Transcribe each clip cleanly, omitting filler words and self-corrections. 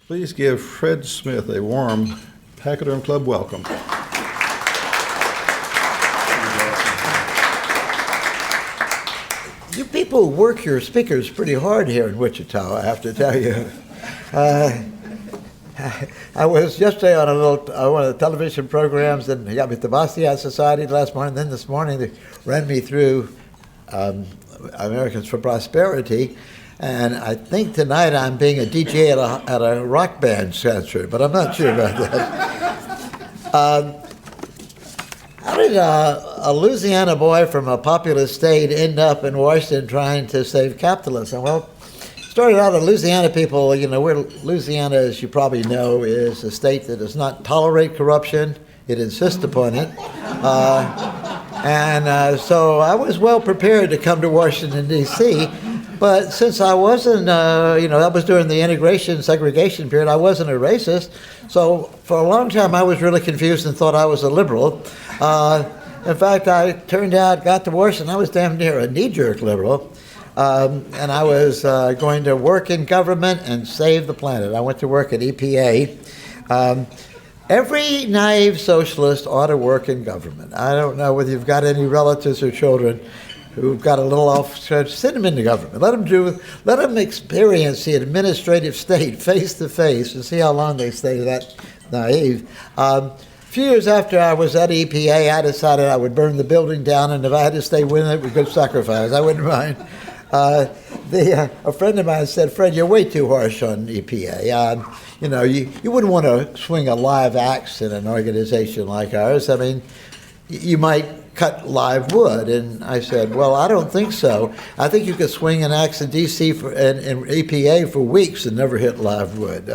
Please give Fred Smith a warm Pachyderm Club welcome. You people work your speakers pretty hard here in Wichita, I have to tell you. I was yesterday on one of the television programs, and they got me at the Basquiat Society last morning. Then this morning they ran me through Americans for Prosperity, and I think tonight I'm being a DJ at a rock band concert, but I'm not sure about that. How did a Louisiana boy from a populous state end up in Washington trying to save capitalism? Well, started out in Louisiana. People, Louisiana, as you probably know, is a state that does not tolerate corruption. It insists upon it. So I was well prepared to come to Washington, D.C., but since I wasn't, that was during the integration segregation period, I wasn't a racist. So for a long time, I was really confused and thought I was a liberal. In fact, I turned out, got to Washington, I was damn near a knee-jerk liberal. And I was going to work in government and save the planet. I went to work at EPA. Every naive socialist ought to work in government. I don't know whether you've got any relatives or children who've got a little off, send them into government. Let them experience the administrative state face to face and see how long they stay that naive. A few years after I was at EPA, I decided I would burn the building down, and if I had to stay with it, we could sacrifice. I wouldn't mind. A friend of mine said, "Fred, you're way too harsh on EPA. You wouldn't want to swing a live axe in an organization like ours. I mean, you might cut live wood." And I said, "Well, I don't think so. I think you could swing an axe in DC and EPA for weeks and never hit live wood."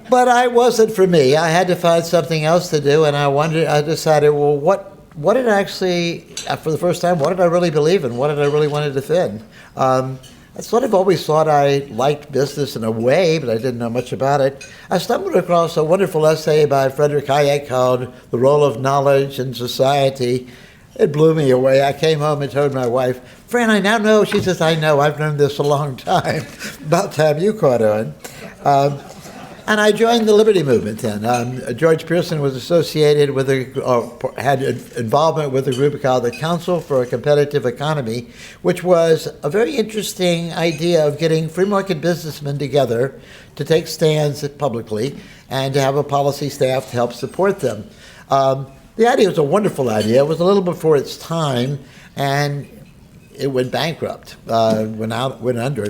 But I wasn't for me. I had to find something else to do, and I decided, well, what did I actually, for the first time, what did I really believe in? What did I really want to defend? I sort of always thought I liked business in a way, but I didn't know much about it. I stumbled across a wonderful essay by Frederick Hayek called "The Role of Knowledge in Society." It blew me away. I came home and told my wife, "Fran, I now know." She says, "I know, I've known this a long time." About time you caught on. And I joined the Liberty Movement then. George Pearson was associated with had involvement with a group called the Council for a Competitive Economy, which was a very interesting idea of getting free market businessmen together to take stands publicly and to have a policy staff to help support them. The idea was a wonderful idea. It was a little before its time, and it went bankrupt, went under,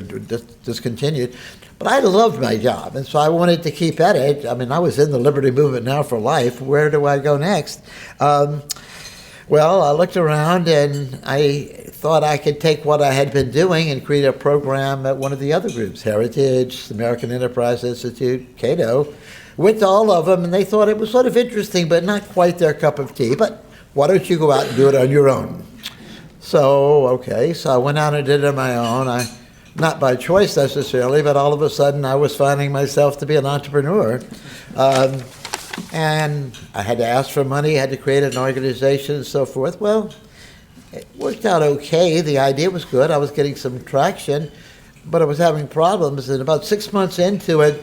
discontinued. But I loved my job, and so I wanted to keep at it. I mean, I was in the Liberty Movement now for life. Where do I go next? Well, I looked around, and I thought I could take what I had been doing and create a program at one of the other groups, Heritage, the American Enterprise Institute, Cato. Went to all of them, and they thought it was sort of interesting, but not quite their cup of tea. But why don't you go out and do it on your own? So I went out and did it on my own. Not by choice necessarily, but all of a sudden I was finding myself to be an entrepreneur. And I had to ask for money, had to create an organization and so forth. Well, it worked out okay. The idea was good. I was getting some traction, but I was having problems. And about 6 months into it,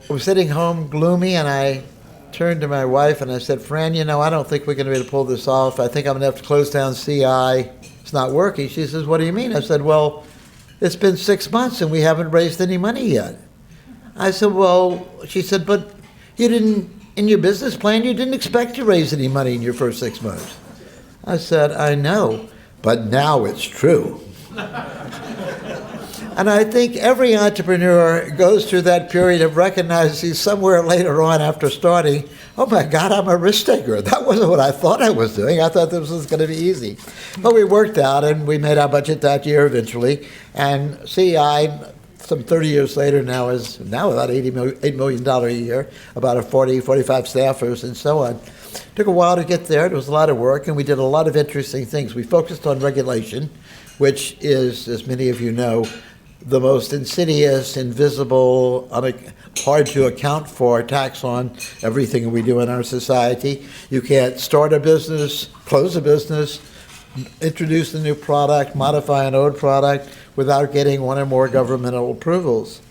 I was sitting home gloomy, and I turned to my wife and I said, "Fran, I don't think we're going to be able to pull this off. I think I'm going to have to close down CI. It's not working." She says, "What do you mean?" I said, "Well, it's been 6 months and we haven't raised any money yet." I said, "Well," she said, "but you didn't, in your business plan, you didn't expect to raise any money in your first 6 months." I said, "I know, but now it's true." And I think every entrepreneur goes through that period of recognizing somewhere later on after starting, "Oh my God, I'm a risk taker. That wasn't what I thought I was doing. I thought this was going to be easy." But we worked out, and we made our budget that year eventually. And CI, some 30 years later, is about $8 million a year, about 45 staffers, and so on. Took a while to get there. It was a lot of work, and we did a lot of interesting things. We focused on regulation, which is, as many of you know, the most insidious, invisible, hard to account for tax on everything we do in our society. You can't start a business, close a business, introduce a new product, modify an old product without getting one or more governmental approvals.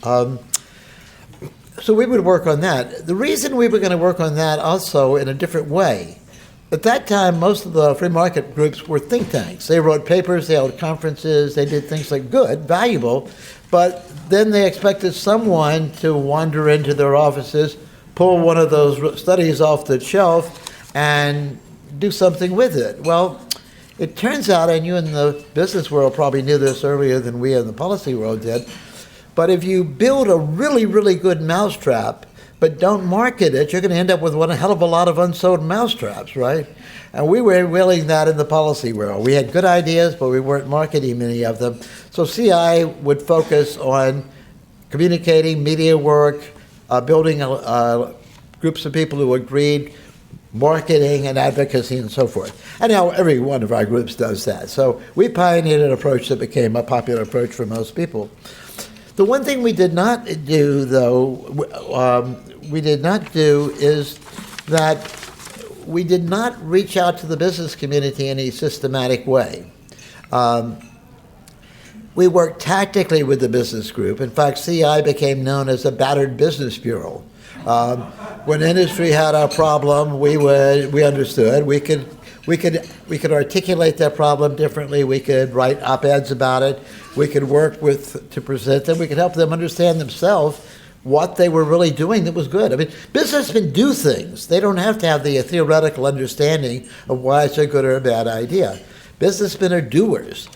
So we would work on that. The reason we were going to work on that also in a different way, at that time, most of the free market groups were think tanks. They wrote papers, they held conferences, they did things like good, valuable, but then they expected someone to wander into their offices, pull one of those studies off the shelf, and do something with it. Well, it turns out, and you in the business world probably knew this earlier than we in the policy world did, but if you build a really, really good mousetrap, but don't market it, you're going to end up with one hell of a lot of unsold mousetraps, right? And we were willing that in the policy world. We had good ideas, but we weren't marketing many of them. So CI would focus on communicating, media work, building groups of people who agreed, marketing and advocacy and so forth. And now every one of our groups does that. So we pioneered an approach that became a popular approach for most people. The one thing we did not do, though, is that we did not reach out to the business community in a systematic way. We worked tactically with the business group. In fact, CI became known as a battered business bureau. When industry had a problem, we understood. We could articulate that problem differently. We could write op-eds about it. We could work to present them. We could help them understand themselves what they were really doing that was good. I mean, businessmen do things. They don't have to have the theoretical understanding of why it's a good or a bad idea. Businessmen are doers.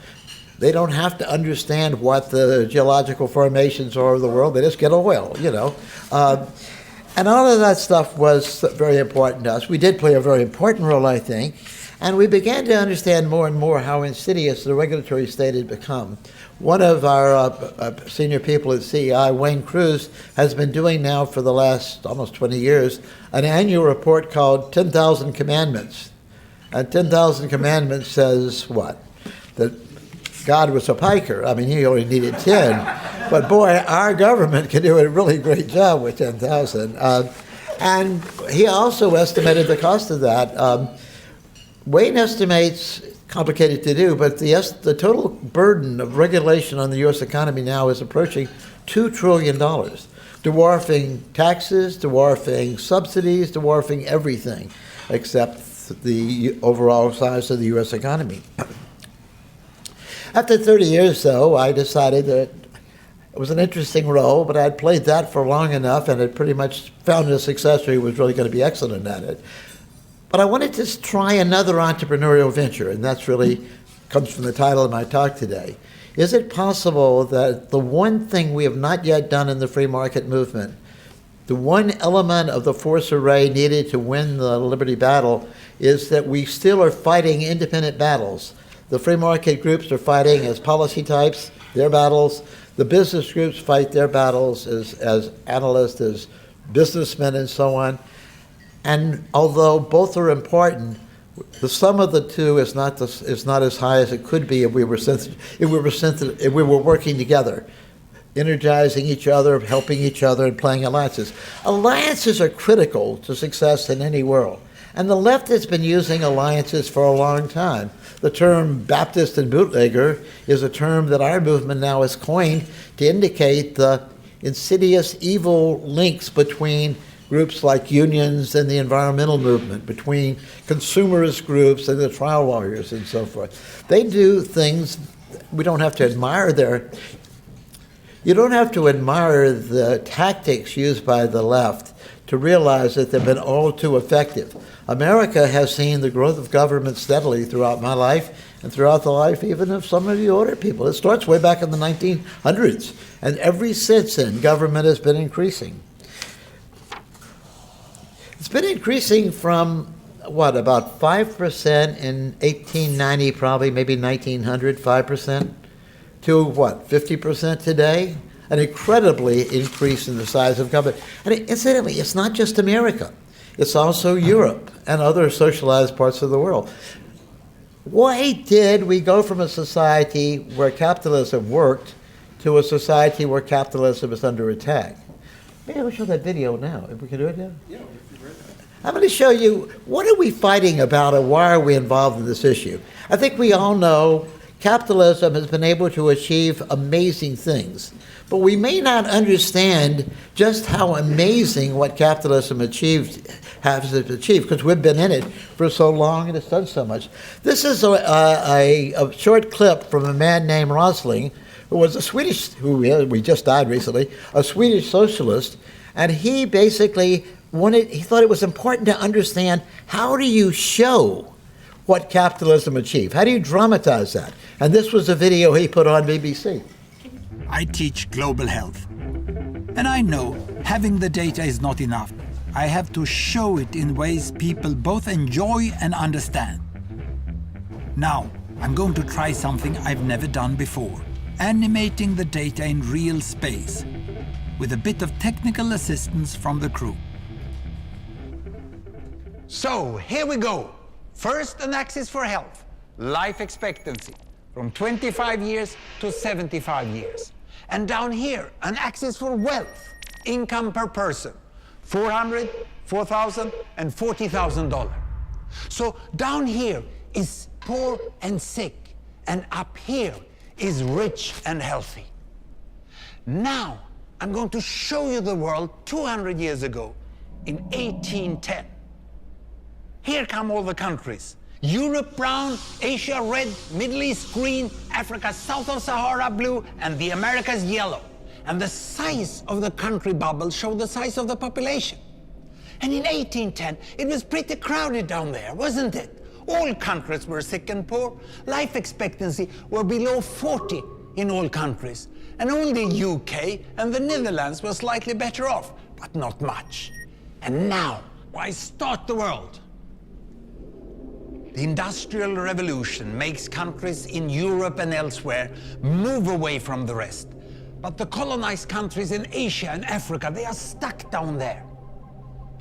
They don't have to understand what the geological formations are of the world. They just get oil, you know. And all of that stuff was very important to us. We did play a very important role, I think. And we began to understand more and more how insidious the regulatory state had become. One of our senior people at CEI, Wayne Cruz, has been doing now for the last almost 20 years an annual report called 10,000 Commandments. And 10,000 Commandments says what? That God was a piker. I mean, he only needed 10. But boy, our government can do a really great job with 10,000. And he also estimated the cost of that. Wayne estimates, complicated to do, but the total burden of regulation on the U.S. economy now is approaching $2 trillion, dwarfing taxes, dwarfing subsidies, dwarfing everything except the overall size of the U.S. economy. After 30 years, though, I decided that it was an interesting role, but I'd played that for long enough and had pretty much found a successor who was really going to be excellent at it. But I wanted to try another entrepreneurial venture, and that's really comes from the title of my talk today. Is it possible that the one thing we have not yet done in the free market movement, the one element of the force array needed to win the liberty battle, is that we still are fighting independent battles? The free market groups are fighting as policy types, their battles. The business groups fight their battles as analysts, as businessmen, and so on. And although both are important, the sum of the two is not as high as it could be if we were working together, energizing each other, helping each other, and playing alliances. Alliances are critical to success in any world. And the left has been using alliances for a long time. The term Baptist and bootlegger is a term that our movement now has coined to indicate the insidious evil links between groups like unions and the environmental movement, between consumerist groups and the trial lawyers and so forth. They do things we don't have to admire you don't have to admire the tactics used by the left to realize that they've been all too effective. America has seen the growth of government steadily throughout my life and throughout the life even of some of the older people. It starts way back in the 1900s, and ever since then, government has been increasing. It's been increasing from, about 5% in 1890, probably, maybe 1900, 5%, to 50% today? An incredibly increase in the size of government. And incidentally, it's not just America. It's also Europe and other socialized parts of the world. Why did we go from a society where capitalism worked to a society where capitalism is under attack? Maybe I'll show that video now, if we can do it now. Yeah. I'm going to show you what are we fighting about and why are we involved in this issue. I think we all know capitalism has been able to achieve amazing things, but we may not understand just how amazing what capitalism has achieved because we've been in it for so long and it's done so much. This is a short clip from a man named Rosling, who was we just died recently, a Swedish socialist, and he basically he thought it was important to understand how do you show what capitalism achieved? How do you dramatize that? And this was a video he put on BBC. I teach global health. And I know having the data is not enough. I have to show it in ways people both enjoy and understand. Now, I'm going to try something I've never done before. Animating the data in real space, with a bit of technical assistance from the crew. So, here we go. First, an axis for health, life expectancy, from 25 years to 75 years. And down here, an axis for wealth, income per person, $400,000, $4,000, and $40,000. So down here is poor and sick, and up here is rich and healthy. Now, I'm going to show you the world 200 years ago, in 1810. Here come all the countries. Europe brown, Asia red, Middle East green, Africa south of Sahara blue, and the Americas yellow. And the size of the country bubbles show the size of the population. And in 1810, it was pretty crowded down there, wasn't it? All countries were sick and poor. Life expectancy were below 40 in all countries. And only UK and the Netherlands were slightly better off, but not much. And now, why start the world? The Industrial Revolution makes countries in Europe and elsewhere move away from the rest. But the colonized countries in Asia and Africa, they are stuck down there.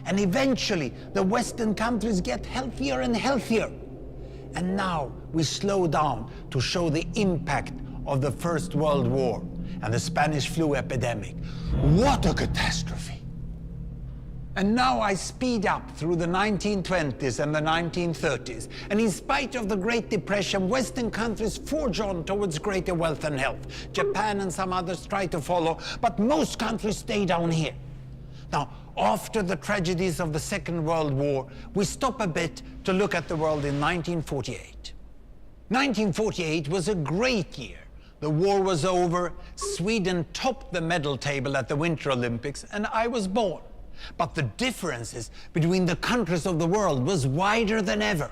And eventually, the Western countries get healthier and healthier. And now we slow down to show the impact of the First World War and the Spanish flu epidemic. What a catastrophe! And now I speed up through the 1920s and the 1930s. And in spite of the Great Depression, Western countries forge on towards greater wealth and health. Japan and some others try to follow, but most countries stay down here. Now, after the tragedies of the Second World War, we stop a bit to look at the world in 1948. 1948 was a great year. The war was over, Sweden topped the medal table at the Winter Olympics, and I was born. But the differences between the countries of the world was wider than ever.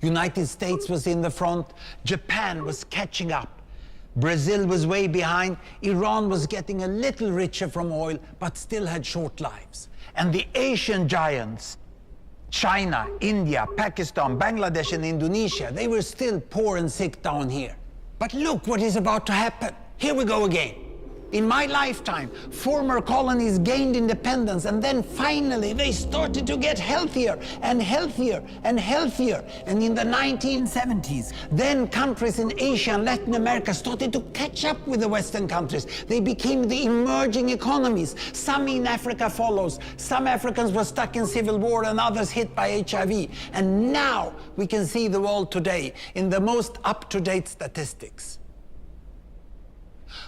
United States was in the front, Japan was catching up. Brazil was way behind, Iran was getting a little richer from oil, but still had short lives. And the Asian giants, China, India, Pakistan, Bangladesh, and Indonesia, they were still poor and sick down here. But look what is about to happen. Here we go again. In my lifetime, former colonies gained independence, and then finally they started to get healthier and healthier and healthier. And in the 1970s, then countries in Asia and Latin America started to catch up with the Western countries. They became the emerging economies. Some in Africa follows. Some Africans were stuck in civil war and others hit by HIV. And now we can see the world today in the most up-to-date statistics.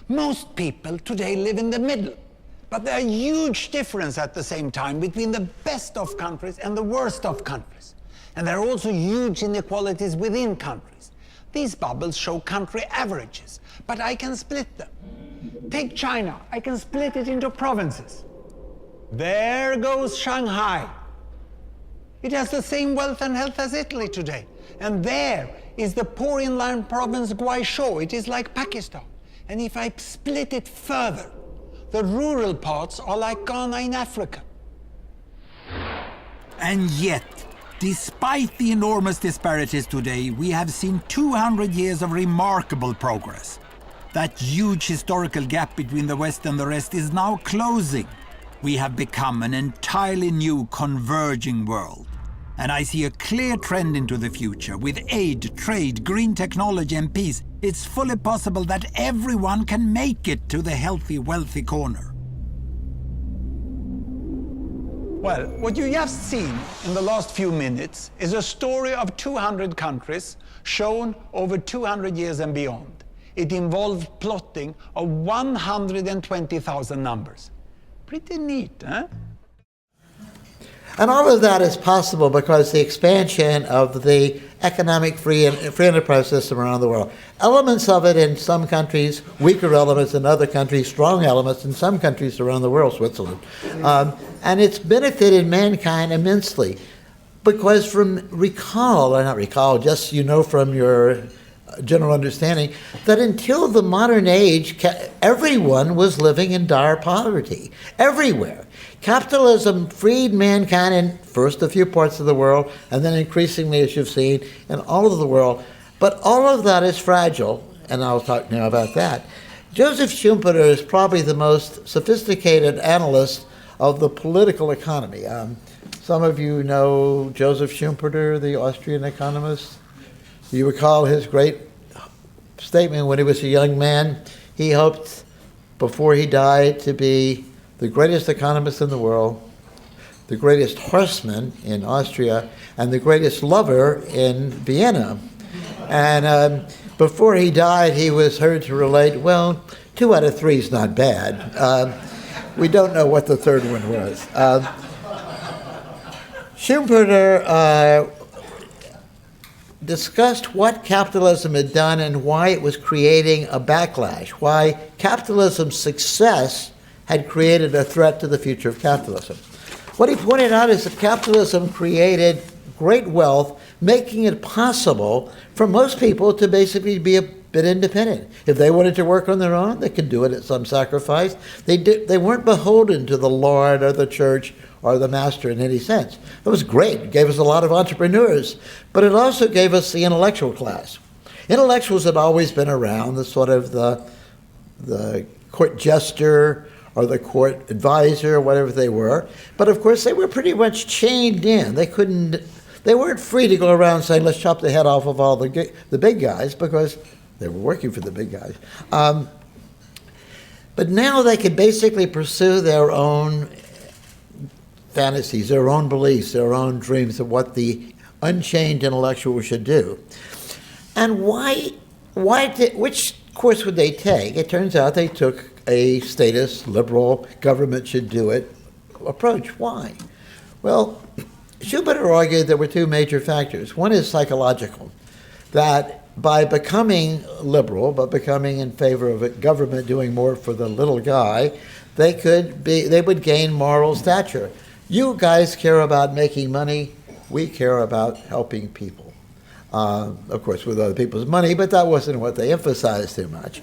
Most people today live in the middle, but there are huge differences at the same time between the best of countries and the worst of countries. And there are also huge inequalities within countries. These bubbles show country averages, but I can split them. Take China, I can split it into provinces. There goes Shanghai. It has the same wealth and health as Italy today. And there is the poor inland province Guizhou. It is like Pakistan. And if I split it further, the rural parts are like Ghana in Africa. And yet, despite the enormous disparities today, we have seen 200 years of remarkable progress. That huge historical gap between the West and the rest is now closing. We have become an entirely new converging world. And I see a clear trend into the future. With aid, trade, green technology and peace, it's fully possible that everyone can make it to the healthy, wealthy corner. Well, what you just seen in the last few minutes is a story of 200 countries shown over 200 years and beyond. It involved plotting of 120,000 numbers. Pretty neat, huh? And all of that is possible because the expansion of the economic free enterprise system around the world. Elements of it in some countries, weaker elements in other countries, strong elements in some countries around the world, Switzerland. And it's benefited mankind immensely. Because just you know from your general understanding, that until the modern age, everyone was living in dire poverty, everywhere. Capitalism freed mankind in first a few parts of the world, and then increasingly, as you've seen, in all of the world. But all of that is fragile, and I'll talk now about that. Joseph Schumpeter is probably the most sophisticated analyst of the political economy. Some of you know Joseph Schumpeter, the Austrian economist. You recall his great statement when he was a young man. He hoped, before he died, to be the greatest economist in the world, the greatest horseman in Austria, and the greatest lover in Vienna. And before he died, he was heard to relate, well, 2 out of 3 is not bad. We don't know what the third one was. Schumpeter discussed what capitalism had done and why it was creating a backlash, why capitalism's success had created a threat to the future of capitalism. What he pointed out is that capitalism created great wealth, making it possible for most people to basically be a bit independent. If they wanted to work on their own, they could do it at some sacrifice. They weren't beholden to the Lord or the church or the master in any sense. It was great. It gave us a lot of entrepreneurs, but it also gave us the intellectual class. Intellectuals had always been around, the sort of the court jester or the court advisor, whatever they were. But of course, they were pretty much chained in. They weren't free to go around saying, let's chop the head off of all the big guys, because they were working for the big guys. But now they could basically pursue their own fantasies, their own beliefs, their own dreams of what the unchained intellectual should do. And which course would they take? It turns out they took a statist, liberal, government should do it approach. Why? Well, Schumpeter argued there were 2 major factors. One is psychological, that by becoming liberal, by becoming in favor of a government doing more for the little guy, they would gain moral stature. You guys care about making money, we care about helping people. Of course, with other people's money, but that wasn't what they emphasized too much.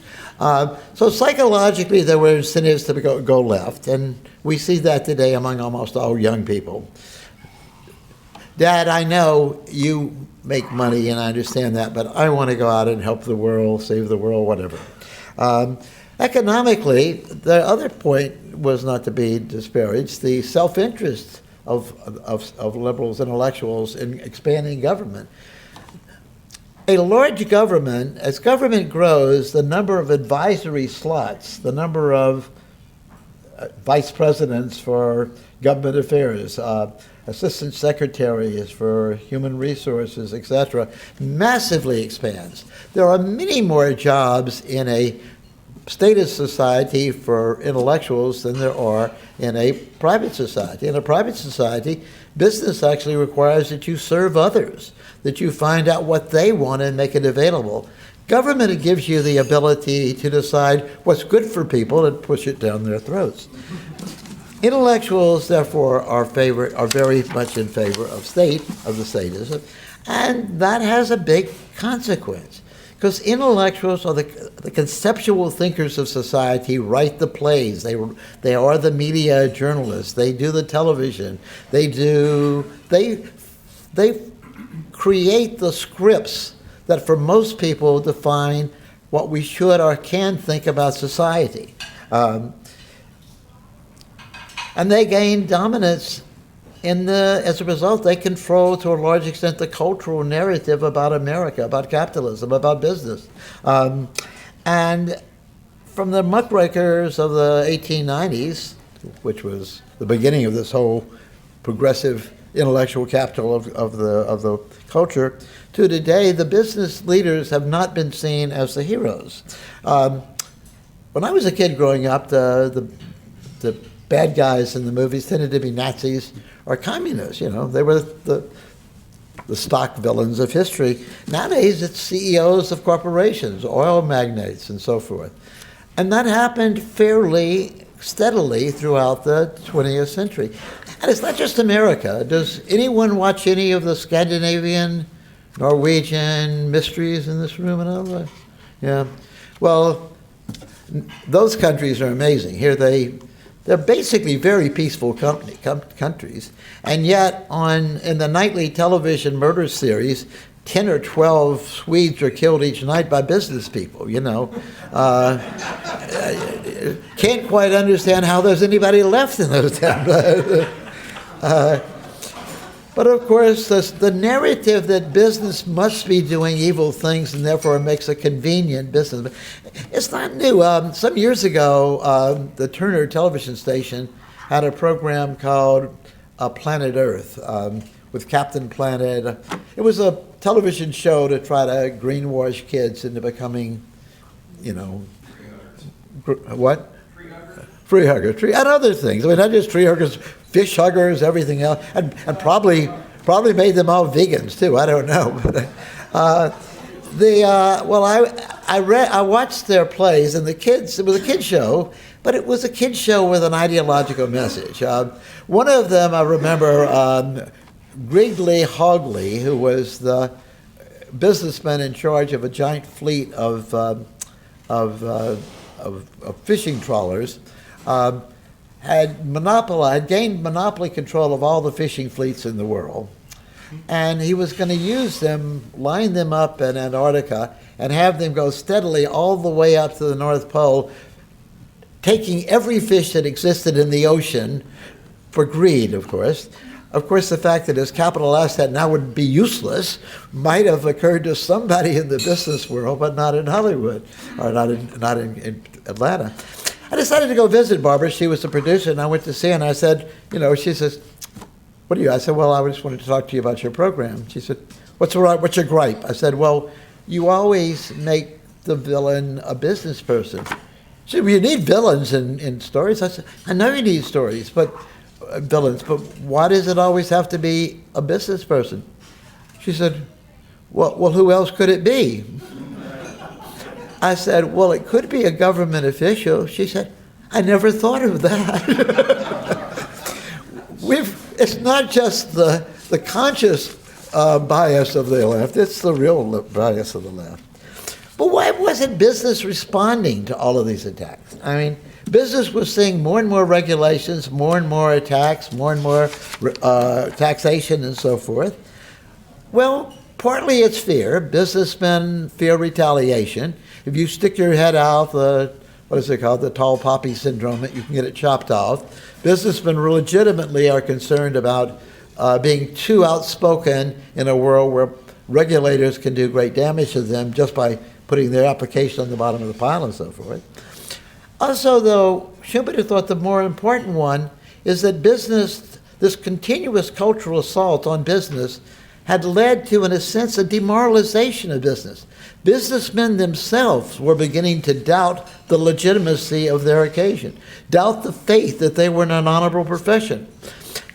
So psychologically, there were incentives to go left, and we see that today among almost all young people. Dad, I know you make money, and I understand that, but I want to go out and help the world, save the world, whatever. Economically, the other point was not to be disparaged, the self-interest of liberals, intellectuals in expanding government. A large government, as government grows, the number of advisory slots, the number of vice presidents for government affairs, assistant secretaries for human resources, etc., massively expands. There are many more jobs in a statist society for intellectuals than there are in a private society. In a private society, business actually requires that you serve others, that you find out what they want and make it available. Government gives you the ability to decide what's good for people and push it down their throats. Intellectuals, therefore, are very much in favor of the statism, and that has a big consequence. Because intellectuals are the conceptual thinkers of society, write the plays, they are the media journalists, they do the television, they create the scripts that for most people define what we should or can think about society. And they gain dominance as a result, they control to a large extent the cultural narrative about America, about capitalism, about business. And from the muckrakers of the 1890s, which was the beginning of this whole progressive intellectual capital of the culture, to today, the business leaders have not been seen as the heroes. When I was a kid growing up, the bad guys in the movies tended to be Nazis or communists. They were the stock villains of history. Nowadays, it's CEOs of corporations, oil magnates, and so forth. And that happened fairly steadily throughout the 20th century. And it's not just America. Does anyone watch any of the Scandinavian, Norwegian mysteries in this room and all that? Yeah. Well, those countries are amazing. Here they're basically very peaceful countries, and yet in the nightly television murder series, 10 or 12 Swedes are killed each night by business people. Can't quite understand how there's anybody left in those towns. But of course, the narrative that business must be doing evil things and therefore makes a convenient business, it's not new. Some years ago, the Turner television station had a program called Planet Earth with Captain Planet. It was a television show to try to greenwash kids into becoming, what? Tree huggers, and other things. I mean, not just tree huggers, fish huggers, everything else, and probably made them all vegans too. I don't know, but I watched their plays, and it was a kid show, but it was a kid show with an ideological message. One of them I remember, Grigley Hogley, who was the businessman in charge of a giant fleet of fishing trawlers. Had gained monopoly control of all the fishing fleets in the world. And he was going to use them, line them up in Antarctica, and have them go steadily all the way up to the North Pole, taking every fish that existed in the ocean for greed, of course. Of course, the fact that his capital asset now would be useless might have occurred to somebody in the business world, but not in Hollywood, or not in Atlanta. I decided to go visit Barbara. She was the producer, and I went to see her, and I said, she says, what are you? I said, well, I just wanted to talk to you about your program. She said, what's your gripe? I said, well, you always make the villain a business person. She said, well, you need villains in stories. I said, I know you need stories, but villains, but why does it always have to be a business person? She said, well, who else could it be? I said, well, it could be a government official. She said, I never thought of that. It's not just the conscious bias of the left, it's the real bias of the left. But why wasn't business responding to all of these attacks? I mean, business was seeing more and more regulations, more and more attacks, more and more taxation and so forth. Well, partly it's fear. Businessmen fear retaliation. If you stick your head out, the tall poppy syndrome, you can get it chopped off. Businessmen legitimately are concerned about being too outspoken in a world where regulators can do great damage to them just by putting their application on the bottom of the pile and so forth. Also, though, Schumpeter thought the more important one is that business, this continuous cultural assault on business, had led to, in a sense, a demoralization of business. Businessmen themselves were beginning to doubt the legitimacy of their occasion, doubt the faith that they were in an honorable profession.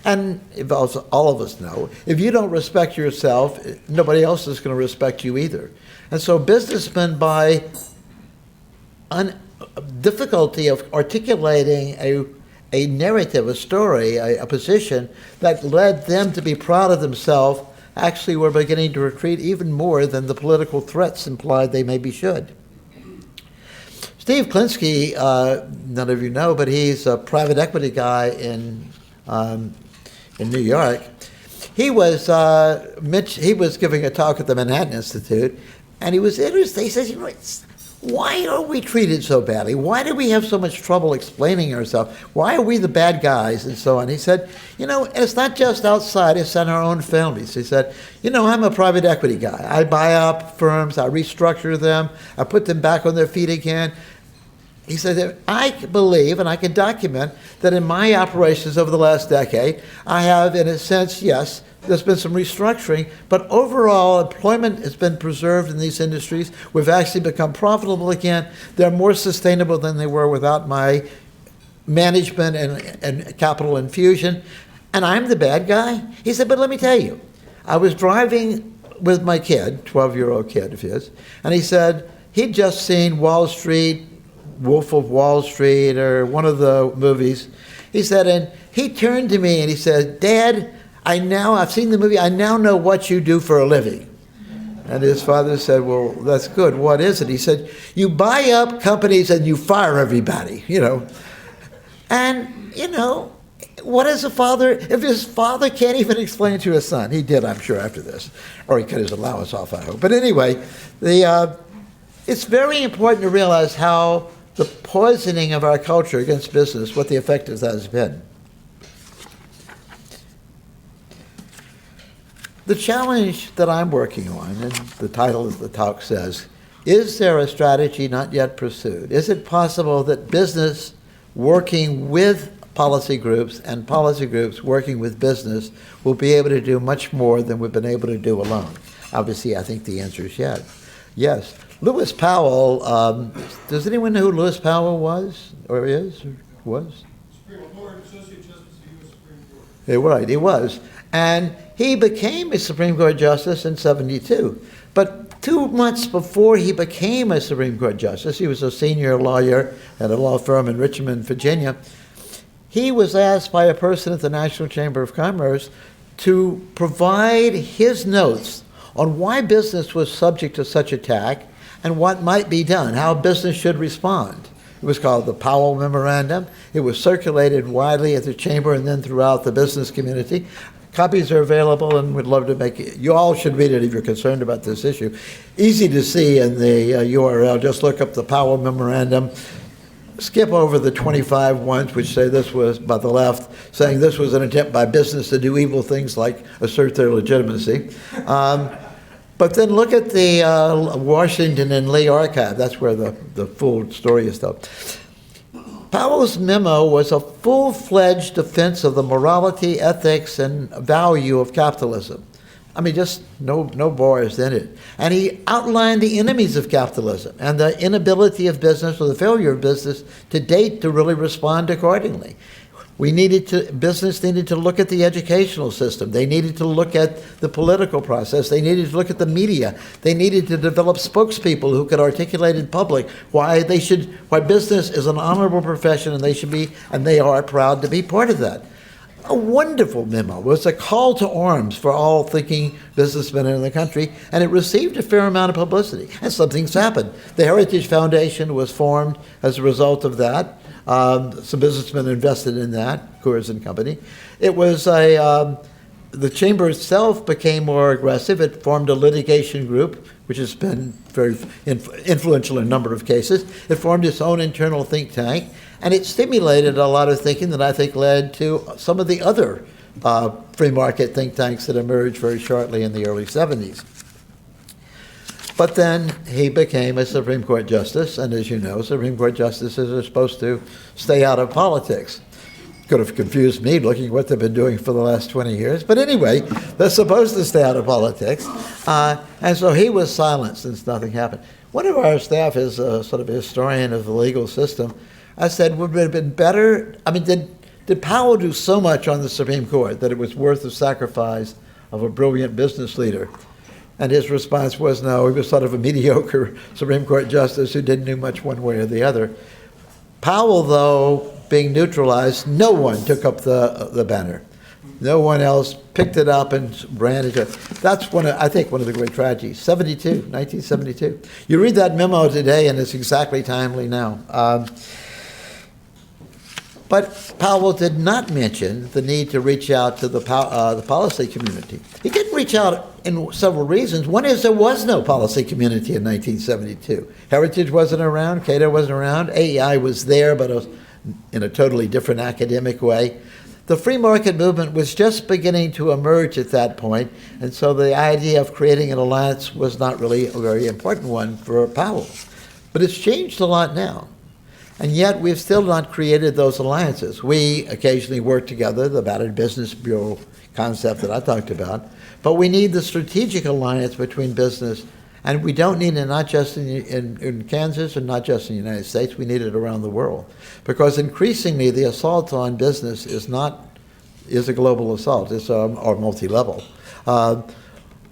And all of us know, if you don't respect yourself, nobody else is going to respect you either. And so businessmen, by difficulty of articulating a narrative, a story, a position that led them to be proud of themselves, actually were beginning to retreat even more than the political threats implied they maybe should. Steve Klinsky, none of you know, but he's a private equity guy in New York. He was giving a talk at the Manhattan Institute, and he was interested. He says, why are we treated so badly? Why do we have so much trouble explaining ourselves? Why are we the bad guys and so on? He said, it's not just outside, it's in our own families. He said, I'm a private equity guy. I buy up firms, I restructure them, I put them back on their feet again. he said, I believe, and I can document, that in my operations over the last decade, I have, in a sense, yes, there's been some restructuring, but overall employment has been preserved in these industries. We've actually become profitable again. They're more sustainable than they were without my management and capital infusion. And I'm the bad guy? He said, but let me tell you, I was driving with my kid, 12-year-old kid of his, and he said he'd just seen Wall Street, Wolf of Wall Street, or one of the movies. He said, and he turned to me and he said, Dad, I've seen the movie, I now know what you do for a living. And his father said, well, that's good. What is it? He said, you buy up companies and you fire everybody, And, what is a father, if his father can't even explain to his son? He did, I'm sure, after this. Or he cut his allowance off, I hope. But anyway, it's very important to realize how the poisoning of our culture against business, what the effect of that has been. The challenge that I'm working on, and the title of the talk says, is there a strategy not yet pursued? Is it possible that business working with policy groups and policy groups working with business will be able to do much more than we've been able to do alone? Obviously, I think the answer is yes. Lewis Powell, does anyone know who Lewis Powell was, or is, or was? Supreme Court, Associate Justice of the U.S. Supreme Court. Right, he was. And he became a Supreme Court Justice in 1972. But 2 months before he became a Supreme Court Justice, he was a senior lawyer at a law firm in Richmond, Virginia. He was asked by a person at the National Chamber of Commerce to provide his notes on why business was subject to such attack and what might be done, how business should respond. It was called the Powell Memorandum. It was circulated widely at the Chamber and then throughout the business community. Copies are available, and we'd love to make it. You all should read it if you're concerned about this issue. Easy to see in the URL. Just look up the Powell Memorandum. Skip over the 25 ones, which say this was, by the left, saying this was an attempt by business to do evil things like assert their legitimacy. But then look at the Washington and Lee archive. That's where the full story is told. Powell's memo was a full-fledged defense of the morality, ethics, and value of capitalism. I mean, just no bars in it. And he outlined the enemies of capitalism and the inability of business, or the failure of business to date, to really respond accordingly. Business needed to look at the educational system. They needed to look at the political process. They needed to look at the media. They needed to develop spokespeople who could articulate in public why business is an honorable profession and they are proud to be part of that. A wonderful memo. It was a call to arms for all thinking businessmen in the country, and it received a fair amount of publicity. And some things happened. The Heritage Foundation was formed as a result of that. Some businessmen invested in that, Coors and Company. It was the chamber itself became more aggressive. It formed a litigation group, which has been very influential in a number of cases. It formed its own internal think tank, and it stimulated a lot of thinking that I think led to some of the other free market think tanks that emerged very shortly in the early 70s. But then he became a Supreme Court Justice, and as you know, Supreme Court Justices are supposed to stay out of politics. Could have confused me looking at what they've been doing for the last 20 years. But anyway, they're supposed to stay out of politics. And so he was silent since nothing happened. One of our staff is sort of a historian of the legal system. I said, would it have been better? I mean, did Powell do so much on the Supreme Court that it was worth the sacrifice of a brilliant business leader? And his response was no. He was sort of a mediocre Supreme Court justice who didn't do much one way or the other. Powell, though, being neutralized, no one took up the banner. No one else picked it up and ran it. That's I think one of the great tragedies. 1972. You read that memo today, and it's exactly timely now. But Powell did not mention the need to reach out to the policy community. He did reach out in several reasons. One is there was no policy community in 1972. Heritage wasn't around, Cato wasn't around, AEI was there, but it was in a totally different academic way. The free market movement was just beginning to emerge at that point, and so the idea of creating an alliance was not really a very important one for Powell. But it's changed a lot now. And yet we've still not created those alliances. We occasionally work together, the Battered Business Bureau concept that I talked about, but we need the strategic alliance between business, and we don't need it not just in Kansas and not just in the United States, we need it around the world. Because increasingly the assault on business is a global assault, it's or multi-level.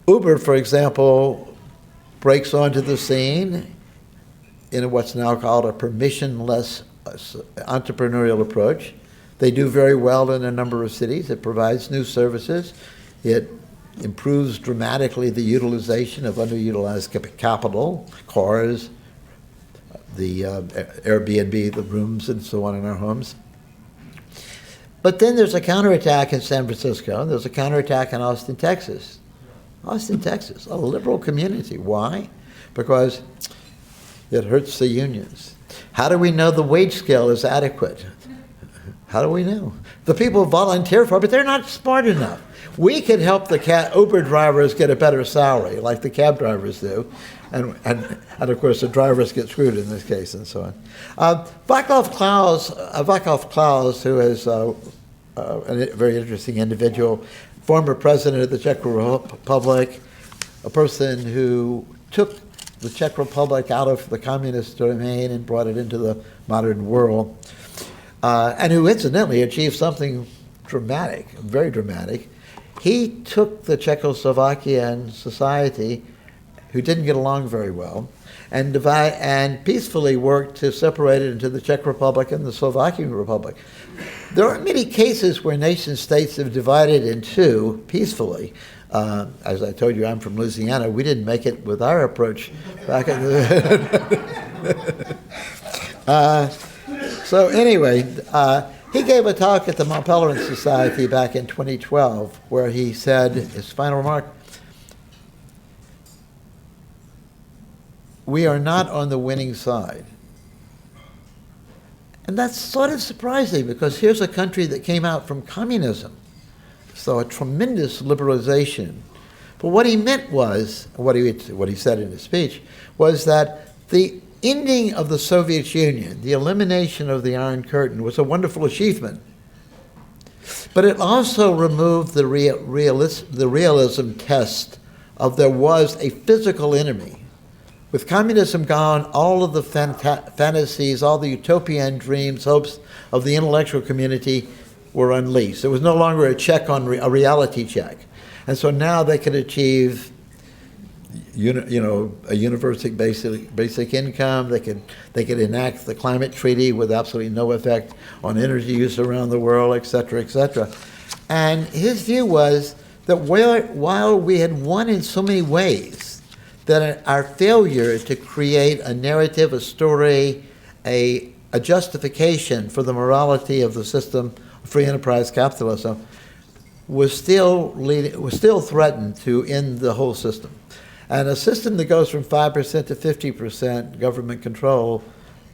Uber, for example, breaks onto the scene in what's now called a permissionless entrepreneurial approach. They do very well in a number of cities. It provides new services. It improves dramatically the utilization of underutilized capital, cars, the Airbnb, the rooms, and so on in our homes. But then there's a counterattack in San Francisco, and there's a counterattack in Austin, Texas. Austin, Texas, a liberal community. Why? Because it hurts the unions. How do we know the wage scale is adequate? How do we know? The people volunteer for it, but they're not smart enough. We could help the Uber drivers get a better salary, like the cab drivers do, and of course the drivers get screwed in this case, and so on. Václav Klaus, who is a very interesting individual, former president of the Czech Republic, a person who took the Czech Republic out of the communist domain and brought it into the modern world, and who incidentally achieved something dramatic, very dramatic. He took the Czechoslovakian society, who didn't get along very well, and peacefully worked to separate it into the Czech Republic and the Slovakian Republic. There are many cases where nation states have divided in two peacefully. As I told you, I'm from Louisiana. We didn't make it with our approach back in the... So anyway, he gave a talk at the Mont Pelerin Society back in 2012 where he said, his final remark, we are not on the winning side. And that's sort of surprising because here's a country that came out from communism. So a tremendous liberalization. But what he meant was, what he said in his speech, was that the ending of the Soviet Union, the elimination of the Iron Curtain, was a wonderful achievement. But it also removed the realism test of there was a physical enemy. With communism gone, all of the fantasies, all the utopian dreams, hopes of the intellectual community were unleashed. There was no longer a check on a reality check. And so now they could achieve a universal basic income. They could enact the climate treaty with absolutely no effect on energy use around the world, et cetera, et cetera. And his view was that while we had won in so many ways, that our failure to create a narrative, a story, a justification for the morality of the system of free enterprise capitalism was still threatened to end the whole system. And a system that goes from 5% to 50% government control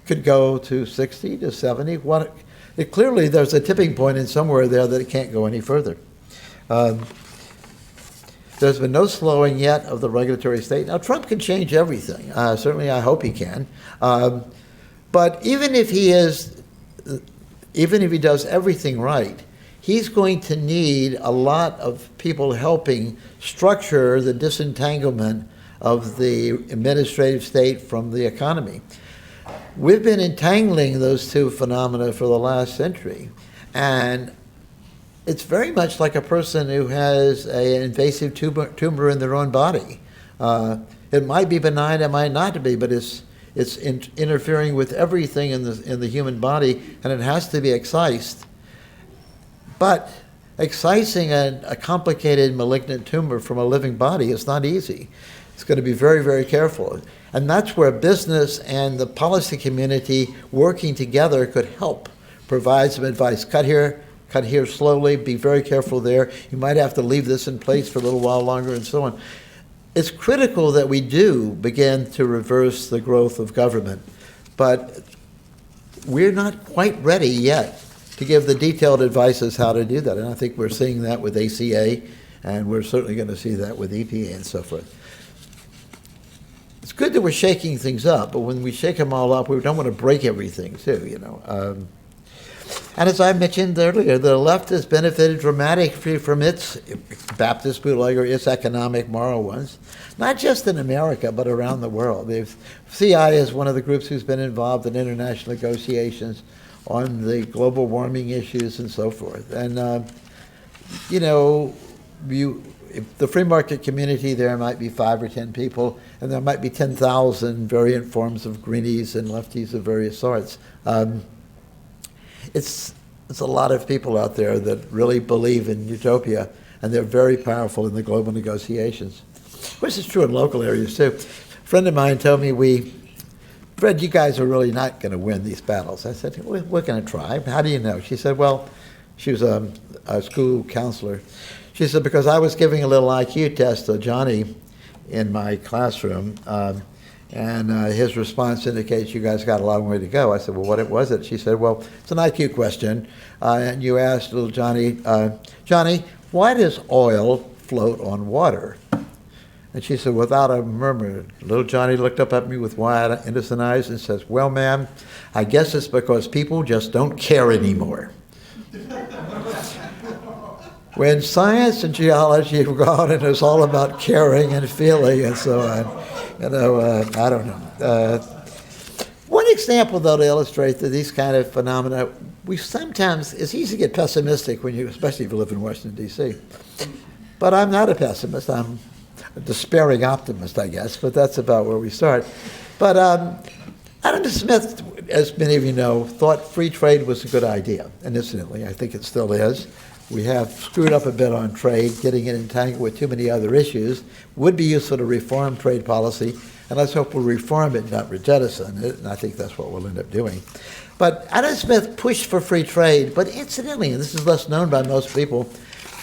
could go to 60 to 70. Clearly, there's a tipping point in somewhere there that it can't go any further. There's been no slowing yet of the regulatory state. Now, Trump can change everything. Certainly, I hope he can. But even if he does everything right, he's going to need a lot of people helping structure the disentanglement of the administrative state from the economy. We've been entangling those two phenomena for the last century, and it's very much like a person who has an invasive tumor in their own body. It might be benign, it might not be, but it's interfering with everything in the human body, and it has to be excised. But excising a complicated malignant tumor from a living body is not easy. It's going to be very, very careful. And that's where business and the policy community working together could help provide some advice. Cut here slowly, be very careful there. You might have to leave this in place for a little while longer and so on. It's critical that we do begin to reverse the growth of government, but we're not quite ready yet to give the detailed advice as how to do that. And I think we're seeing that with ACA, and we're certainly going to see that with EPA and so forth. It's good that we're shaking things up, but when we shake them all up, we don't want to break everything too, you know. And as I mentioned earlier, the left has benefited dramatically from its Baptist bootlegger, its economic moral ones, not just in America, but around the world. CI is one of the groups who's been involved in international negotiations on the global warming issues and so forth. And, you know, the free market community, there might be 5 or 10 people, and there might be 10,000 variant forms of greenies and lefties of various sorts. It's a lot of people out there that really believe in utopia, and they're very powerful in the global negotiations, which is true in local areas too. A friend of mine told me, Fred, you guys are really not going to win these battles. I said, we're going to try. How do you know? She said, well, she was a school counselor. She said, because I was giving a little IQ test to Johnny in my classroom, and his response indicates you guys got a long way to go. I said, well, what was it? She said, well, it's an IQ question. And you asked little Johnny, Johnny, why does oil float on water? And she said, without a murmur, little Johnny looked up at me with wide, innocent eyes and says, well, ma'am, I guess it's because people just don't care anymore. When science and geology have gone and it's all about caring and feeling and so on, you know, I don't know. One example, though, to illustrate that these kind of phenomena, we sometimes, it's easy to get pessimistic when you, especially if you live in Washington, D.C. But I'm not a pessimist. I'm a despairing optimist, I guess, but that's about where we start. But Adam Smith, as many of you know, thought free trade was a good idea. And incidentally, I think it still is. We have screwed up a bit on trade, getting it entangled with too many other issues. Would be useful to reform trade policy, and let's hope we'll reform it, not jettison it, and I think that's what we'll end up doing. But Adam Smith pushed for free trade, but incidentally, and this is less known by most people,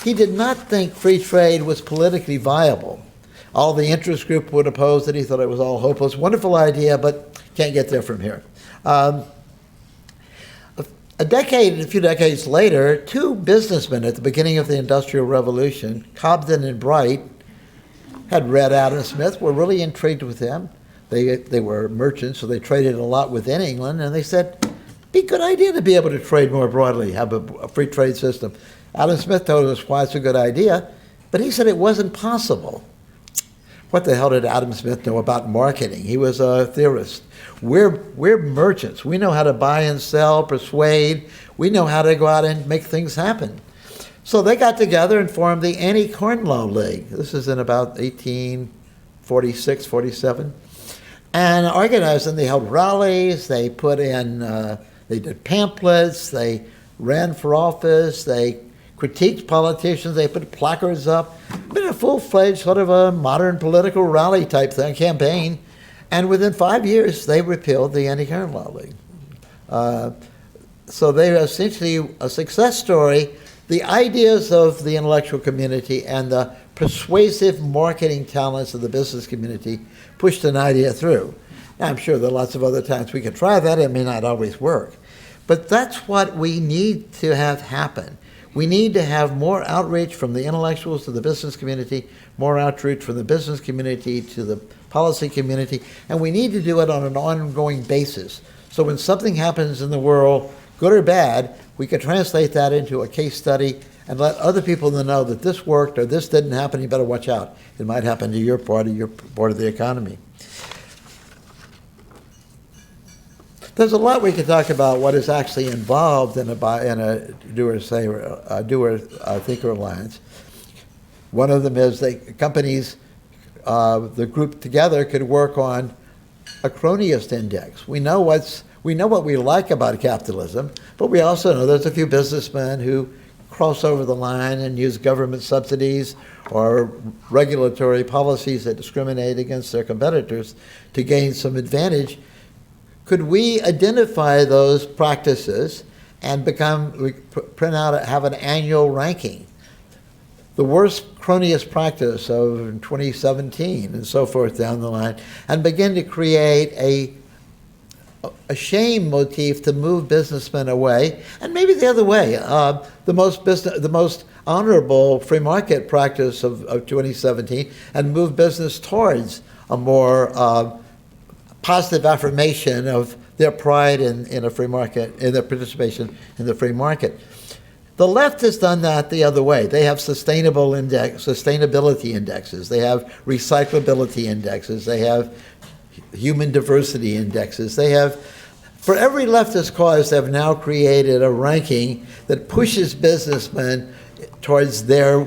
he did not think free trade was politically viable. All the interest group would oppose it. He thought it was all hopeless. Wonderful idea, but can't get there from here. A few decades later, 2 businessmen at the beginning of the Industrial Revolution, Cobden and Bright, had read Adam Smith, were really intrigued with him. They were merchants, so they traded a lot within England, and they said, it'd be a good idea to be able to trade more broadly, have a free trade system. Adam Smith told us why it's a good idea, but he said it wasn't possible. What the hell did Adam Smith know about marketing? He was a theorist. We're merchants. We know how to buy and sell, persuade. We know how to go out and make things happen. So they got together and formed the Anti-Corn Law League. This is in about 1846, 47. And organized them. They held rallies. They put in, they did pamphlets. They ran for office. They critiqued politicians. They put placards up. Been a full-fledged sort of a modern political rally type thing, campaign. And within 5 years, they repealed the Anti-Corn Law League. So they're essentially a success story. The ideas of the intellectual community and the persuasive marketing talents of the business community pushed an idea through. Now, I'm sure there are lots of other times we could try that. It may not always work. But that's what we need to have happen. We need to have more outreach from the intellectuals to the business community, more outreach from the business community to the policy community, and we need to do it on an ongoing basis. So when something happens in the world, good or bad, we can translate that into a case study and let other people know that this worked or this didn't happen, you better watch out. It might happen to your part of the economy. There's a lot we could talk about what is actually involved in a doer-thinker alliance. One of them is companies, the group together could work on a cronyist index. We know what we like about capitalism, but we also know there's a few businessmen who cross over the line and use government subsidies or regulatory policies that discriminate against their competitors to gain some advantage. Could we identify those practices and have an annual ranking? The worst cronyist practice of 2017 and so forth down the line, and begin to create a shame motif to move businessmen away, and maybe the other way. The most honorable free market practice of 2017, and move business towards a more positive affirmation of their pride in a free market, in their participation in the free market. The left has done that the other way. They have sustainability indexes. They have recyclability indexes. They have human diversity indexes. They have, for every leftist cause, they've now created a ranking that pushes businessmen towards their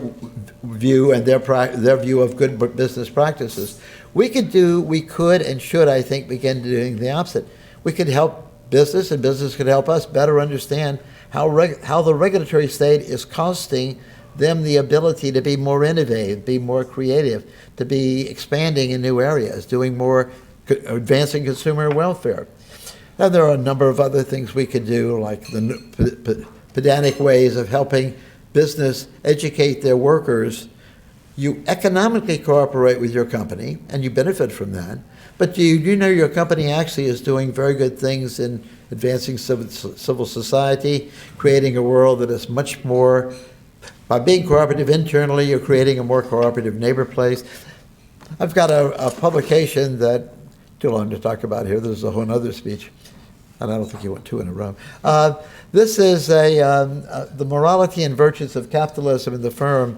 view and their view of good business practices. We could and should, I think, begin doing the opposite. We could help business, and business could help us better understand how the regulatory state is costing them the ability to be more innovative, be more creative, to be expanding in new areas, doing more, advancing consumer welfare. And there are a number of other things we could do, like the pedantic ways of helping business educate their workers. You economically cooperate with your company, and you benefit from that, but you do know your company actually is doing very good things in advancing civil society, creating a world that is much more, by being cooperative internally, you're creating a more cooperative neighbor place. I've got a publication that, too long to talk about here, this is a whole other speech, and I don't think you want two in a row. This is the morality and virtues of capitalism in the firm.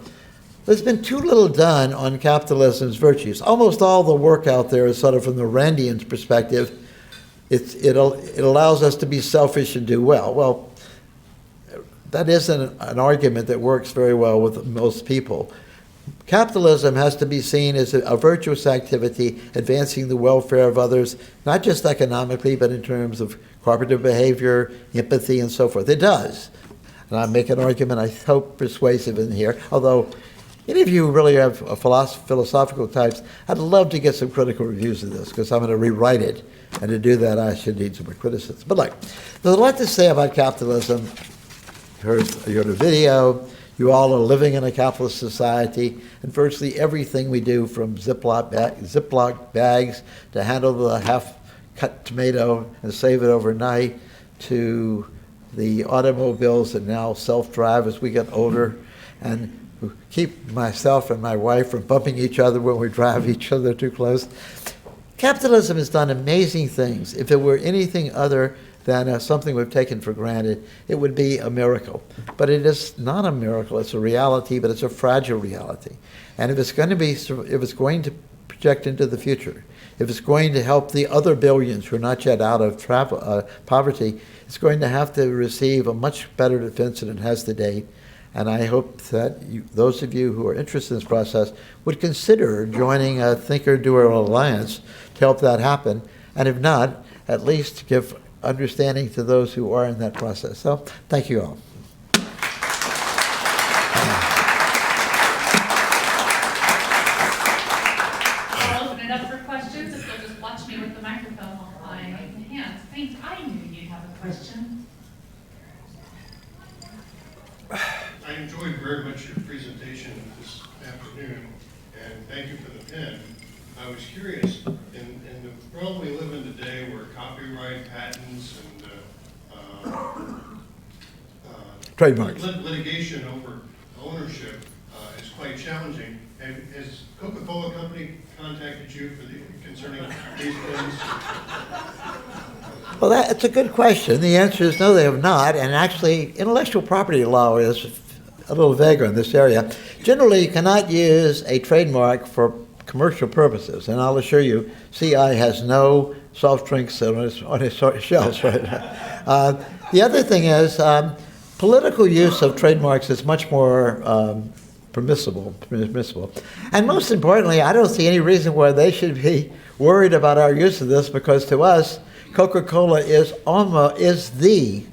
There's been too little done on capitalism's virtues. Almost all the work out there is sort of from the Randian's perspective. It allows us to be selfish and do well. Well, that isn't an argument that works very well with most people. Capitalism has to be seen as a virtuous activity, advancing the welfare of others, not just economically, but in terms of cooperative behavior, empathy, and so forth. It does. And I make an argument, I hope, persuasive in here, although any of you really have philosophical types, I'd love to get some critical reviews of this, because I'm going to rewrite it. And to do that, I should need some more criticism. But look, there's a lot to say about capitalism. You heard a video. You all are living in a capitalist society, and virtually everything we do, from Ziploc bags to handle the half-cut tomato and save it overnight, to the automobiles that now self-drive as we get older, and keep myself and my wife from bumping each other when we drive each other too close. Capitalism has done amazing things. If it were anything other than something we've taken for granted, it would be a miracle. But it is not a miracle. It's a reality, but it's a fragile reality. And if it's going to project into the future, if it's going to help the other billions who are not yet out of poverty, it's going to have to receive a much better defense than it has to date. And I hope that those of you who are interested in this process would consider joining a Thinker-Doer Alliance to help that happen. And if not, at least give understanding to those who are in that process. So thank you all. I'll open it up for questions. If you'll just watch me with the microphone while I raise my hands. Thanks. I knew you'd have a question. I enjoyed very much your presentation this afternoon, and thank you for the pen. I was curious, in the world we live in today where copyright, patents, and Trademarks. Litigation over ownership is quite challenging. Has Coca-Cola Company contacted you concerning these things? Well, that's a good question. The answer is no, they have not. And actually, intellectual property law is a little vaguer in this area. Generally, you cannot use a trademark for commercial purposes. And I'll assure you, CI has no soft drinks on its shelves right now. The other thing is, political use of trademarks is much more permissible. And most importantly, I don't see any reason why they should be worried about our use of this, because to us, Coca-Cola is the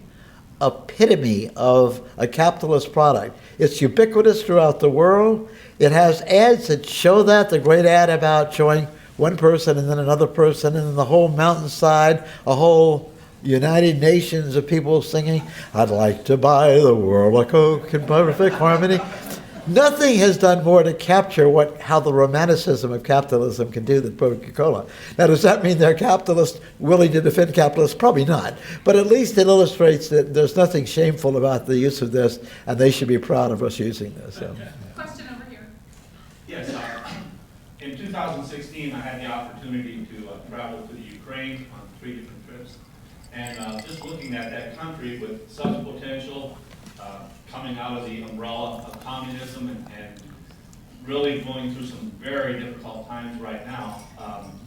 epitome of a capitalist product. It's ubiquitous throughout the world. It has ads that show that, the great ad about showing one person and then another person and then the whole mountainside, a whole United Nations of people singing, "I'd like to buy the world a Coke in perfect harmony." Nothing has done more to capture how the romanticism of capitalism can do than Coca-Cola. Now, does that mean they're capitalists willing to defend capitalists? Probably not. But at least it illustrates that there's nothing shameful about the use of this, and they should be proud of us using this. So. Question over here. Yes, in 2016, I had the opportunity to travel to the Ukraine Ukraine on 3 different trips. And just looking at that country with such potential, coming out of the umbrella of communism and really going through some very difficult times right now.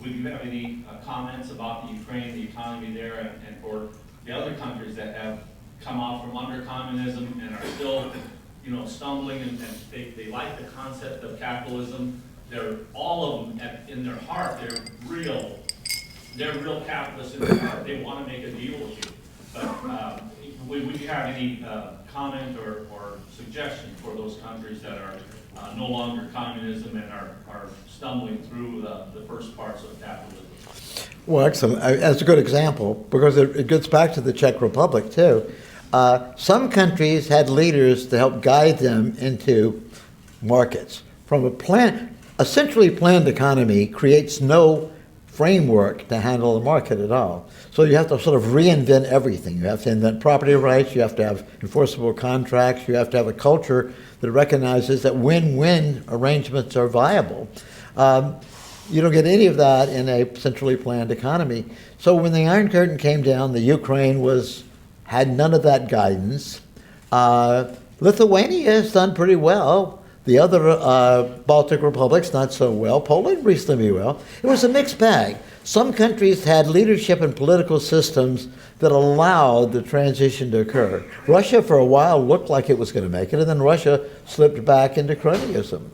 Would you have any comments about the Ukraine, the economy there, and for the other countries that have come out from under communism and are still, stumbling, and they like the concept of capitalism? They're all of them in their heart. They're real capitalists in their heart. They want to make a deal with you. But would you have any comment or suggestion for those countries that are no longer communism and are stumbling through the first parts of capitalism? Well, excellent. That's a good example because it gets back to the Czech Republic, too. Some countries had leaders to help guide them into markets. From a centrally planned economy creates no framework to handle the market at all. So you have to sort of reinvent everything. You have to invent property rights, you have to have enforceable contracts, you have to have a culture that recognizes that win-win arrangements are viable. You don't get any of that in a centrally planned economy. So when the Iron Curtain came down, the Ukraine had none of that guidance. Lithuania has done pretty well. The other Baltic republics, not so well. Poland reasonably well. It was a mixed bag. Some countries had leadership and political systems that allowed the transition to occur. Russia, for a while, looked like it was going to make it, and then Russia slipped back into cronyism.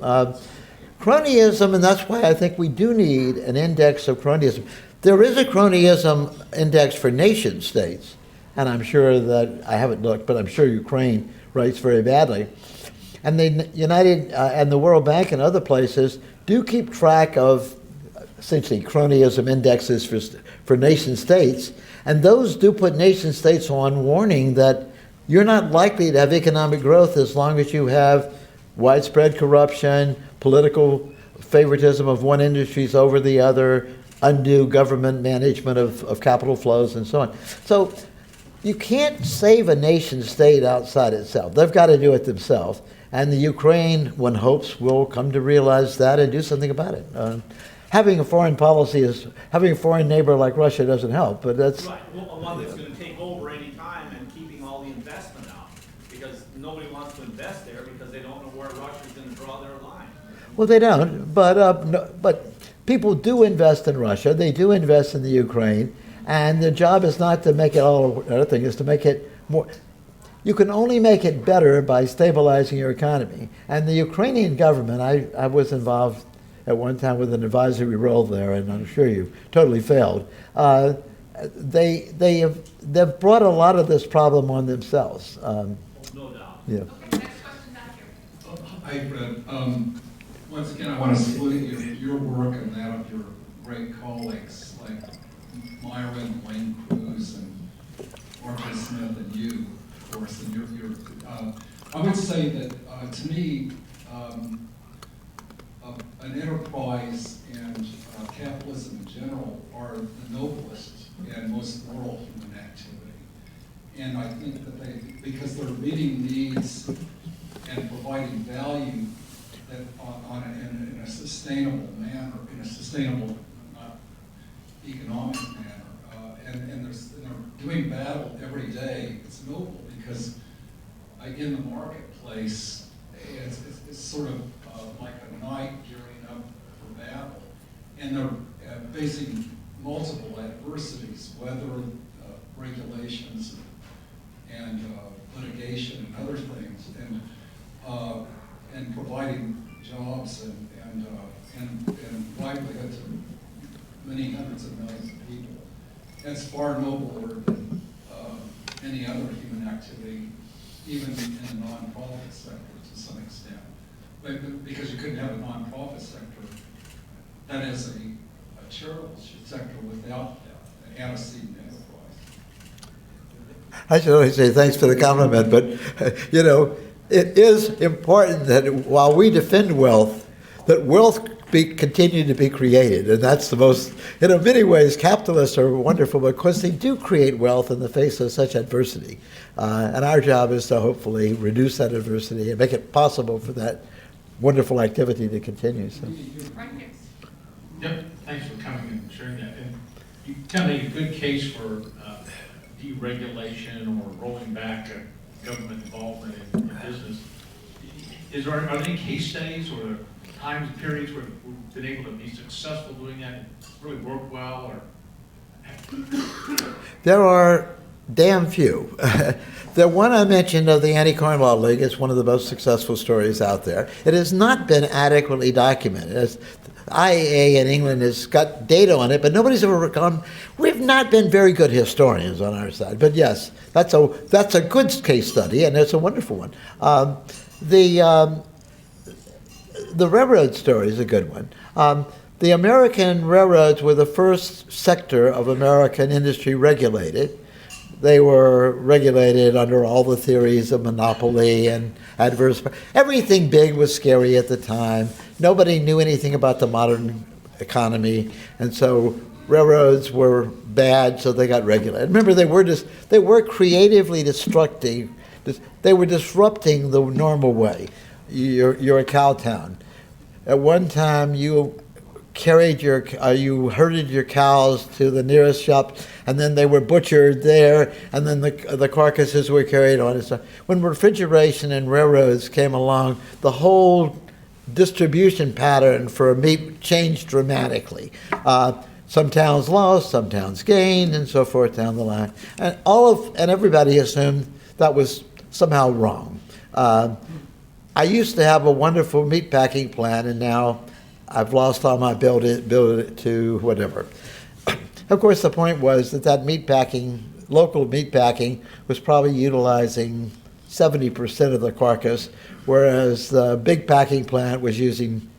Cronyism, and that's why I think we do need an index of cronyism. There is a cronyism index for nation states, and I'm sure that, I haven't looked, but I'm sure Ukraine writes very badly. And the United and the World Bank and other places do keep track of essentially cronyism indexes for nation states, and those do put nation states on warning that you're not likely to have economic growth as long as you have widespread corruption, political favoritism of one industries over the other, undue government management of capital flows, and so on. So you can't save a nation state outside itself. They've got to do it themselves. And the Ukraine, one hopes, will come to realize that and do something about it. Having a foreign neighbor like Russia doesn't help, but that's... Right, well, one that's going to take over any time and keeping all the investment out, because nobody wants to invest there because they don't know where Russia's going to draw their line. Well, they don't, but people do invest in Russia. They do invest in the Ukraine, and the job is not to make it all another thing, is to make it more... You can only make it better by stabilizing your economy. And the Ukrainian government, I was involved at one time with an advisory role there, and I'm sure you totally failed. They've brought a lot of this problem on themselves. No doubt. Yeah. Okay, next question back here. Hi, Fred. Once again, I want to salute your work and that of your great colleagues like Myron, Wayne Cruz, and Arthur Smith, and you, of course. And I would say that to me, an enterprise and capitalism in general are the noblest and most moral human activity. And I think that because they're meeting needs and providing value that in a sustainable manner, in a sustainable, not economic manner, and they're doing battle every day. It's noble because in the marketplace, it's sort of like a knight gearing up for battle, and they're facing multiple adversities, weather, regulations, and litigation and other things, and providing jobs and livelihood to many hundreds of millions of people. That's far nobler than any other human activity, even in the nonprofit sector to some extent. Because you couldn't have a nonprofit sector that is a charitable sector without an antecedent enterprise. I should only say thanks for the compliment, but it is important that while we defend wealth, that wealth continue to be created, and that's the most. In many ways, capitalists are wonderful because they do create wealth in the face of such adversity, and our job is to hopefully reduce that adversity and make it possible for that wonderful activity to continue. So. Right here. Yep, thanks for coming and sharing that. And you kind of make a good case for deregulation or rolling back government involvement in business. Are there any case studies or times, periods where we've been able to be successful doing that and really work well? Or There are damn few. The one I mentioned of the Anti-Corn Law League is one of the most successful stories out there. It has not been adequately documented. As IAA in England has got data on it, but nobody's ever gone. We've not been very good historians on our side. But yes, that's a good case study, and it's a wonderful one. The railroad story is a good one. The American railroads were the first sector of American industry regulated. They were regulated under all the theories of monopoly and adverse. Everything big was scary at the time. Nobody knew anything about the modern economy, and so railroads were bad, so they got regulated. Remember, they were creatively destructive. They were disrupting the normal way. You're a cow town. At one time, you herded your cows to the nearest shop, and then they were butchered there, and then the carcasses were carried on. And so when refrigeration and railroads came along, the whole distribution pattern for meat changed dramatically. Some towns lost, some towns gained, and so forth down the line. And everybody assumed that was somehow wrong. I used to have a wonderful meat packing plant, and now I've lost all my build it to whatever. Of course, the point was that local meat packing was probably utilizing 70% of the carcass, whereas the big packing plant was using,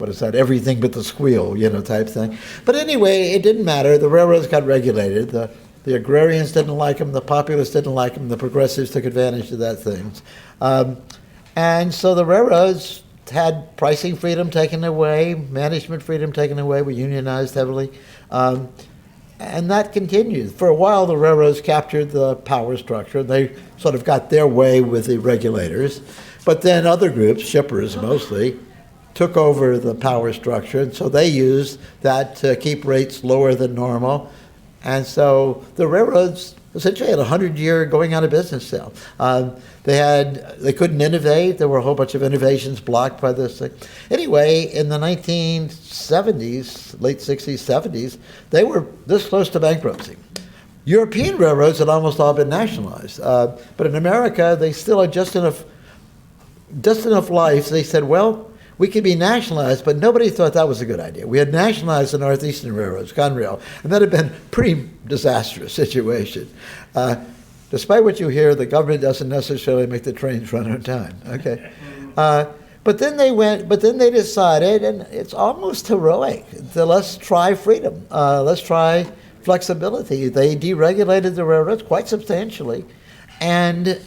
everything but the squeal, type thing. But anyway, it didn't matter. The railroads got regulated. The agrarians didn't like them. The populists didn't like them. The progressives took advantage of that things. And so the railroads had pricing freedom taken away, management freedom taken away, were unionized heavily. And that continued. For a while, the railroads captured the power structure. They sort of got their way with the regulators. But then other groups, shippers mostly, took over the power structure, and so they used that to keep rates lower than normal. And so the railroads essentially had a 100-year going out of business sale. They couldn't innovate. There were a whole bunch of innovations blocked by this thing. Anyway, in the 1970s, late 60s, 70s, they were this close to bankruptcy. European railroads had almost all been nationalized. But in America, they still had just enough life. They said, well, we could be nationalized, but nobody thought that was a good idea. We had nationalized the Northeastern railroads, Conrail, and that had been a pretty disastrous situation. Despite what you hear, the government doesn't necessarily make the trains run on time. Okay, but then they decided, and it's almost heroic, let's try freedom. Let's try flexibility. They deregulated the railroads quite substantially, and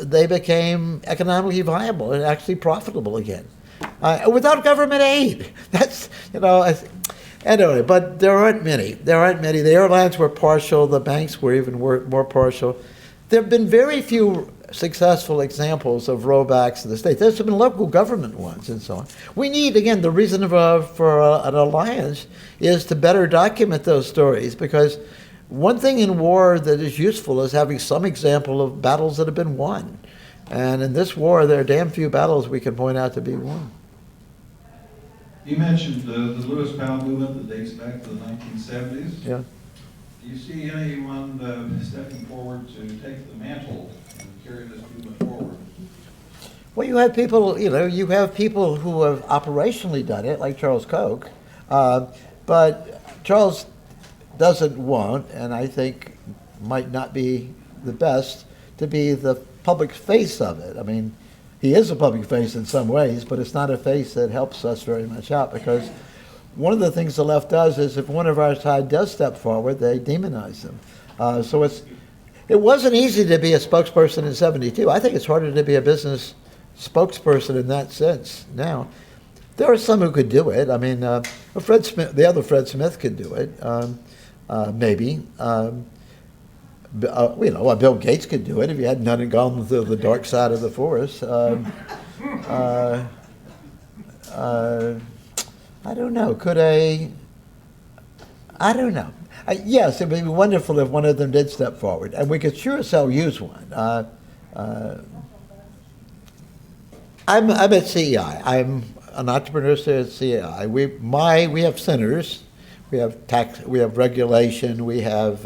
they became economically viable and actually profitable again. Without government aid. That's, anyway, but there aren't many. The airlines were partial. The banks were even more partial. There have been very few successful examples of rollbacks in the state. There's been local government ones and so on. We need, again, the reason for an alliance is to better document those stories, because one thing in war that is useful is having some example of battles that have been won. And in this war, there are damn few battles we can point out to be won. You mentioned the Lewis Powell movement that dates back to the 1970s. Yeah. Do you see anyone stepping forward to take the mantle and carry this movement forward? Well, you have people who have operationally done it, like Charles Koch, but Charles doesn't want, and I think might not be the best, to be the public face of it. I mean, he is a public face in some ways, but it's not a face that helps us very much out, because one of the things the left does is if one of our side does step forward, they demonize them. So it wasn't easy to be a spokesperson in '72. I think it's harder to be a business spokesperson in that sense now. There are some who could do it. I mean, Fred Smith, the other Fred Smith could do it, maybe. Bill Gates could do it if he hadn't done it, gone to the dark side of the forest. I don't know. I don't know. Yes, it would be wonderful if one of them did step forward, and we could sure as hell use one. I'm at CEI. I'm an entrepreneur at CEI. We have centers, we have tax, we have regulation, we have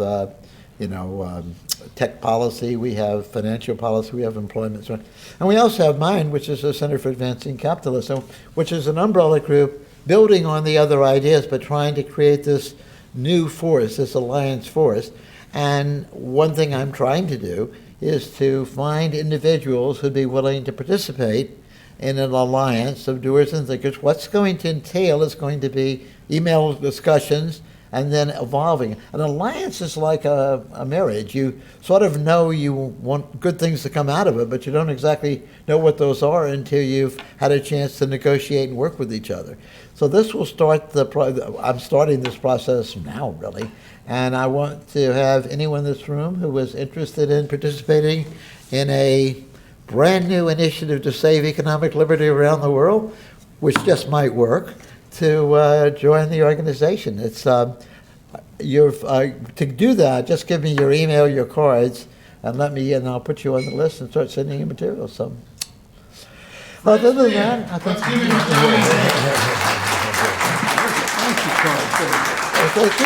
tech policy, we have financial policy, we have employment, and we also have mine, which is the Center for Advancing Capitalism, which is an umbrella group building on the other ideas, but trying to create this new force, this alliance force. And one thing I'm trying to do is to find individuals who'd be willing to participate in an alliance of doers and thinkers. What's going to entail is going to be email discussions and then evolving. An alliance is like a marriage. You sort of know you want good things to come out of it, but you don't exactly know what those are until you've had a chance to negotiate and work with each other. So this will start I'm starting this process now, really, and I want to have anyone in this room who is interested in participating in a brand new initiative to save economic liberty around the world, which just might work, to join the organization. It's to do that, just give me your email, your cards, and I'll put you on the list and start sending you materials. So, other than that, I think. Thank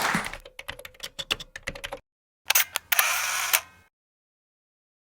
you.